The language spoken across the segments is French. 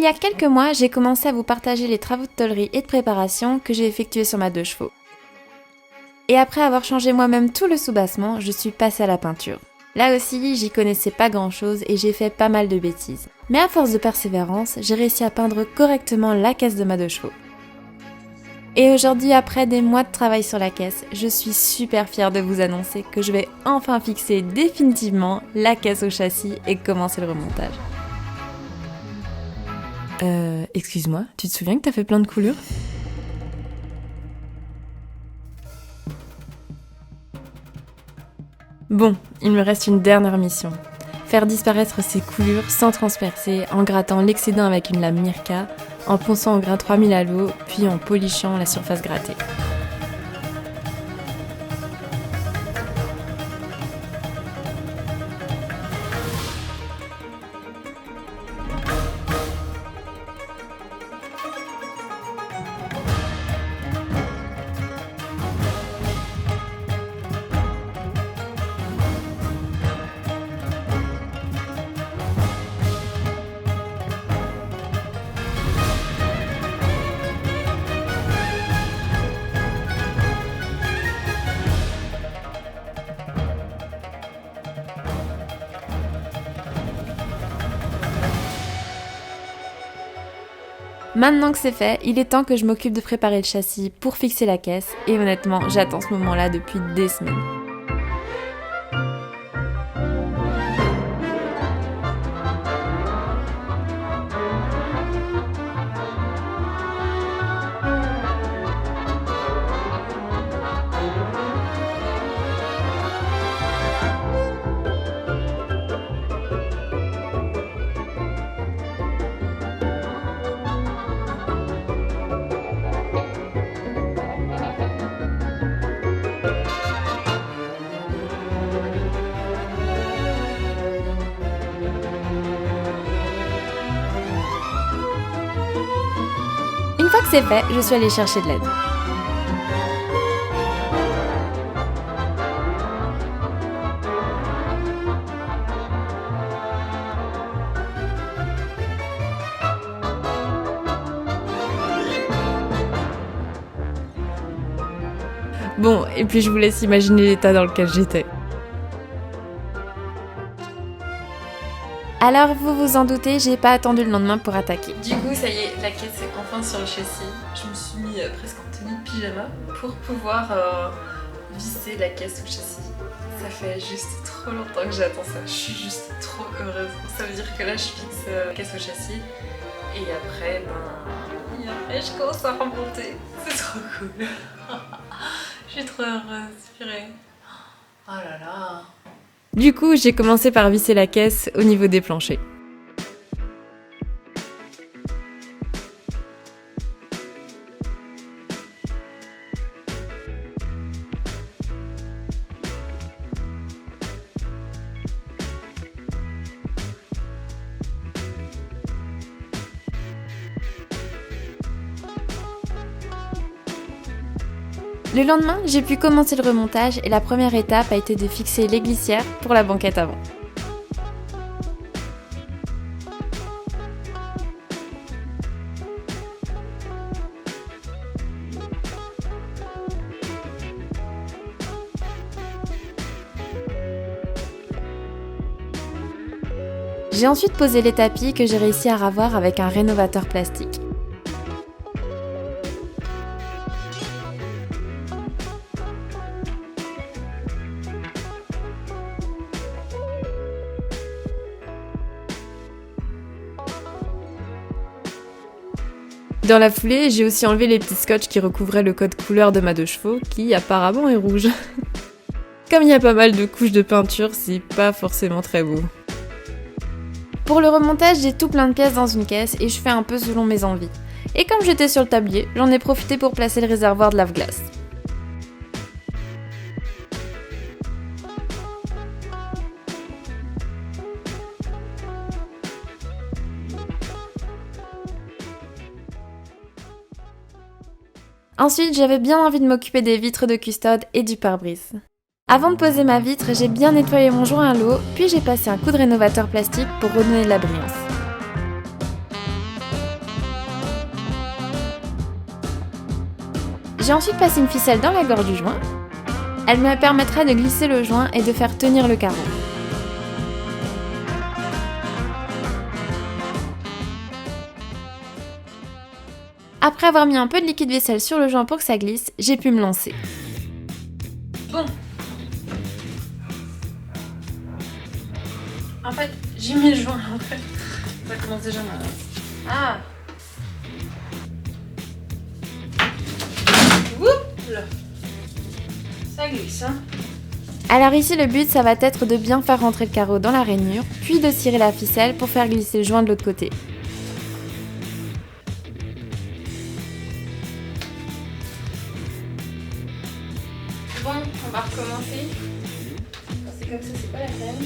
y a quelques mois, j'ai commencé à vous partager les travaux de tôlerie et de préparation que j'ai effectués sur ma 2 chevaux. Et après avoir changé moi-même tout le soubassement, je suis passée à la peinture. Là aussi, j'y connaissais pas grand-chose et j'ai fait pas mal de bêtises. Mais à force de persévérance, j'ai réussi à peindre correctement la caisse de ma 2 chevaux. Et aujourd'hui, après des mois de travail sur la caisse, je suis super fière de vous annoncer que je vais enfin fixer définitivement la caisse au châssis et commencer le remontage. Excuse-moi, tu te souviens que t'as fait plein de coulures ? Bon, il me reste une dernière mission. Faire disparaître ces coulures sans transpercer, en grattant l'excédent avec une lame Mirka, en ponçant au grain 3000 à l'eau, puis en polichant la surface grattée. Maintenant que c'est fait, il est temps que je m'occupe de préparer le châssis pour fixer la caisse et honnêtement, j'attends ce moment-là depuis des semaines. Une fois que c'est fait, je suis allée chercher de l'aide. Bon, et puis je vous laisse imaginer l'état dans lequel j'étais. Alors, vous vous en doutez, j'ai pas attendu le lendemain pour attaquer. Du coup, ça y est, la caisse est enfin sur le châssis. Je me suis mis presque en tenue de pyjama pour pouvoir visser la caisse au châssis. Ça fait juste trop longtemps que j'attends ça. Je suis juste trop heureuse. Ça veut dire que là, je fixe la caisse au châssis et après, je commence à remonter. C'est trop cool. Je suis trop heureuse, purée. Oh là là. Du coup, j'ai commencé par visser la caisse au niveau des planchers. Le lendemain, j'ai pu commencer le remontage et la première étape a été de fixer les glissières pour la banquette avant. J'ai ensuite posé les tapis que j'ai réussi à ravoir avec un rénovateur plastique. Dans la foulée, j'ai aussi enlevé les petits scotch qui recouvraient le code couleur de ma 2 chevaux, qui apparemment est rouge. Comme il y a pas mal de couches de peinture, c'est pas forcément très beau. Pour le remontage, j'ai tout plein de pièces dans une caisse et je fais un peu selon mes envies. Et comme j'étais sur le tablier, j'en ai profité pour placer le réservoir de lave-glace. Ensuite, j'avais bien envie de m'occuper des vitres de custode et du pare-brise. Avant de poser ma vitre, j'ai bien nettoyé mon joint à l'eau, puis j'ai passé un coup de rénovateur plastique pour redonner de la brillance. J'ai ensuite passé une ficelle dans la gorge du joint. Elle me permettra de glisser le joint et de faire tenir le carreau. Après avoir mis un peu de liquide vaisselle sur le joint pour que ça glisse, j'ai pu me lancer. Bon. En fait, j'ai mis le joint en fait. Ça commence déjà mal. Ah. Oups là. Ça glisse, hein. Alors ici, le but, ça va être de bien faire rentrer le carreau dans la rainure, puis de tirer la ficelle pour faire glisser le joint de l'autre côté. Bon, on va recommencer. C'est comme ça, c'est pas la peine.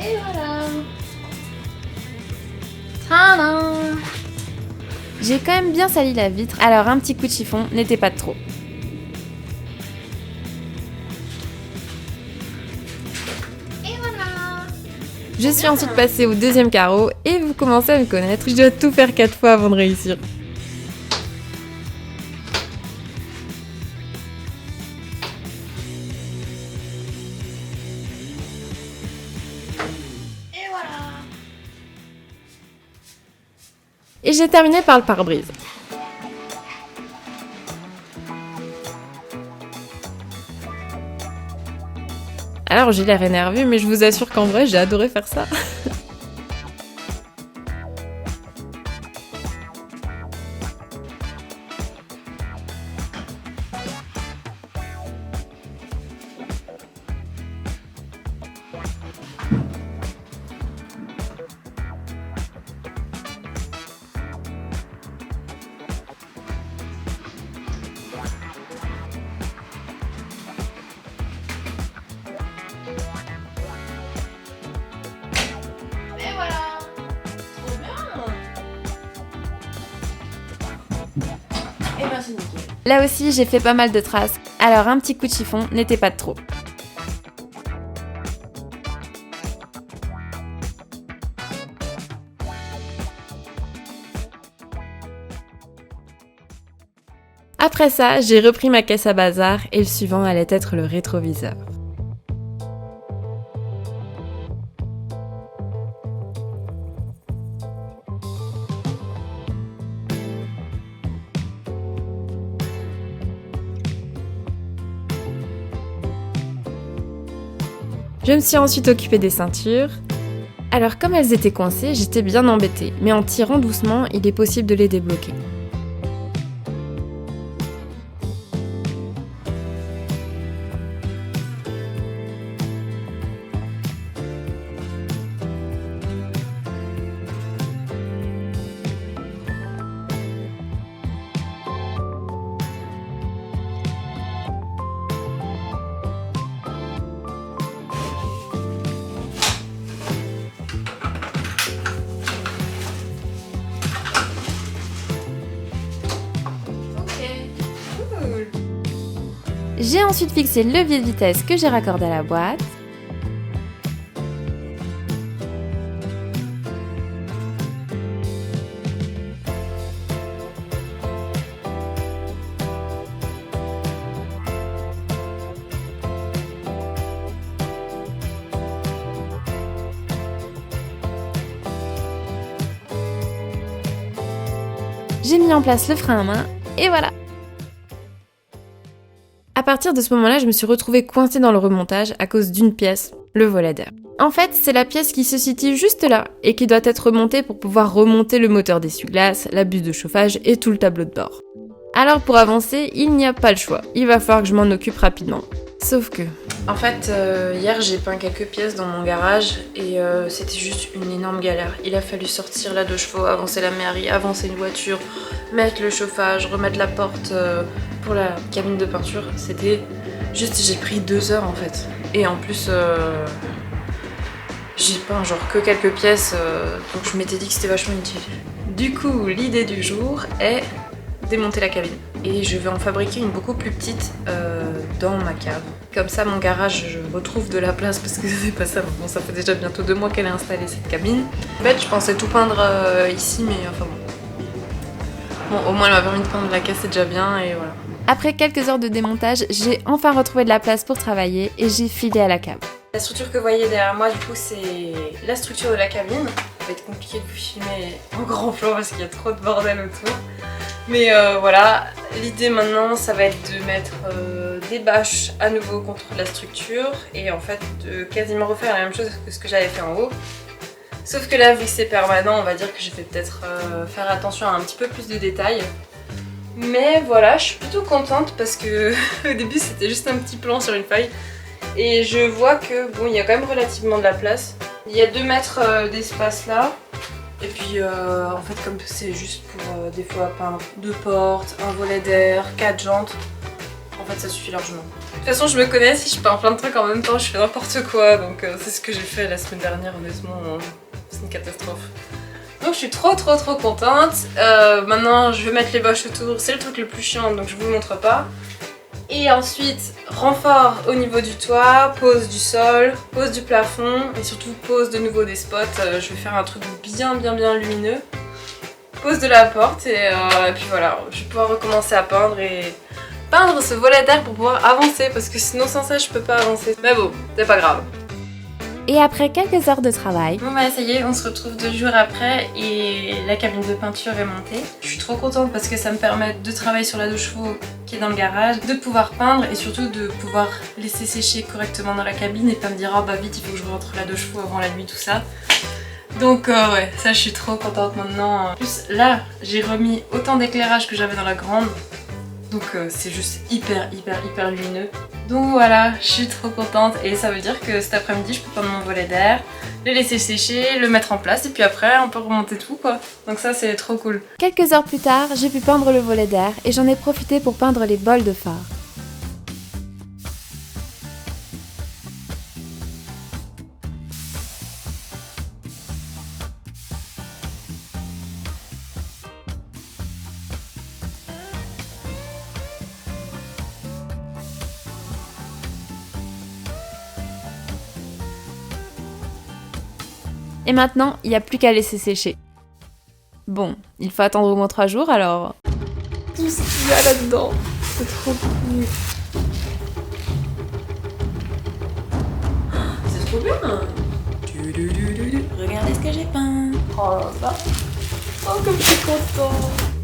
Et voilà. Tadam! J'ai quand même bien sali la vitre, alors un petit coup de chiffon n'était pas de trop. Et voilà! Je suis ensuite passée au deuxième carreau et vous commencez à me connaître, je dois tout faire 4 fois avant de réussir. Et j'ai terminé par le pare-brise. Alors j'ai l'air énervée, mais je vous assure qu'en vrai j'ai adoré faire ça. Et ben c'est nickel. Là aussi j'ai fait pas mal de traces, alors un petit coup de chiffon n'était pas de trop. Après ça, j'ai repris ma caisse à bazar et le suivant allait être le rétroviseur. Je me suis ensuite occupée des ceintures. Alors comme elles étaient coincées, j'étais bien embêtée, mais en tirant doucement, il est possible de les débloquer. J'ai ensuite fixé le levier de vitesse que j'ai raccordé à la boîte. J'ai mis en place le frein à main et voilà! À partir de ce moment-là, je me suis retrouvée coincée dans le remontage à cause d'une pièce, le volet d'air. En fait, c'est la pièce qui se situe juste là et qui doit être remontée pour pouvoir remonter le moteur d'essuie-glace, la buse de chauffage et tout le tableau de bord. Alors pour avancer, il n'y a pas le choix, il va falloir que je m'en occupe rapidement. Sauf que... En fait, hier j'ai peint quelques pièces dans mon garage et c'était juste une énorme galère. Il a fallu sortir la 2 chevaux, avancer la mairie, avancer une voiture, mettre le chauffage, remettre la porte pour la cabine de peinture. C'était juste, j'ai pris 2 heures en fait. Et en plus, j'ai peint genre que quelques pièces, donc je m'étais dit que c'était vachement utile. Du coup, l'idée du jour est démonter la cabine. Et je vais en fabriquer une beaucoup plus petite dans ma cave. Comme ça, mon garage, je retrouve de la place parce que c'est pas ça. Bon, ça fait déjà bientôt 2 mois qu'elle est installée cette cabine. En fait, je pensais tout peindre ici, mais enfin bon. Bon, au moins elle m'a permis de peindre la caisse, c'est déjà bien et voilà. Après quelques heures de démontage, j'ai enfin retrouvé de la place pour travailler et j'ai filé à la cave. La structure que vous voyez derrière moi, du coup, c'est la structure de la cabine. Ça va être compliqué de vous filmer en grand plan parce qu'il y a trop de bordel autour. Mais voilà, l'idée maintenant, ça va être de mettre des bâches à nouveau contre la structure et en fait de quasiment refaire la même chose que ce que j'avais fait en haut. Sauf que là, vu que c'est permanent, on va dire que je vais peut-être faire attention à un petit peu plus de détails. Mais voilà, je suis plutôt contente parce que au début c'était juste un petit plan sur une feuille. Et je vois que bon, il y a quand même relativement de la place. Il y a 2 mètres d'espace là. Et puis en fait comme c'est juste pour des fois peindre 2 portes, un volet d'air, 4 jantes, en fait ça suffit largement. De toute façon je me connais, si je peins plein de trucs en même temps je fais n'importe quoi, donc c'est ce que j'ai fait la semaine dernière, honnêtement c'est une catastrophe. Donc je suis trop contente. Maintenant je vais mettre les bâches autour, c'est le truc le plus chiant donc je vous le montre pas. Et ensuite, renfort au niveau du toit, pose du sol, pose du plafond et surtout pose de nouveau des spots. Je vais faire un truc bien lumineux. Pose de la porte et puis voilà, je vais pouvoir recommencer à peindre et peindre ce volet d'air pour pouvoir avancer parce que sinon sans ça je peux pas avancer. Mais bon, c'est pas grave. Et après quelques heures de travail... Bon bah ça y est, on se retrouve 2 jours après et la cabine de peinture est montée. Je suis trop contente parce que ça me permet de travailler sur la 2 chevaux qui est dans le garage, de pouvoir peindre et surtout de pouvoir laisser sécher correctement dans la cabine et pas me dire oh bah vite il faut que je rentre la 2 chevaux avant la nuit, tout ça. Donc ouais, ça je suis trop contente maintenant. En plus là, j'ai remis autant d'éclairage que j'avais dans la grande. Donc c'est juste hyper lumineux. Donc voilà, je suis trop contente et ça veut dire que cet après-midi je peux prendre mon volet d'air, le laisser sécher, le mettre en place et puis après on peut remonter tout quoi. Donc ça c'est trop cool. Quelques heures plus tard, j'ai pu peindre le volet d'air et j'en ai profité pour peindre les bols de phare. Et maintenant, il n'y a plus qu'à laisser sécher. Bon, il faut attendre au moins 3 jours alors... Tout ce qu'il y a là-dedans, c'est trop cool. C'est trop bien. Regardez ce que j'ai peint. Oh là là. Oh comme je suis contente.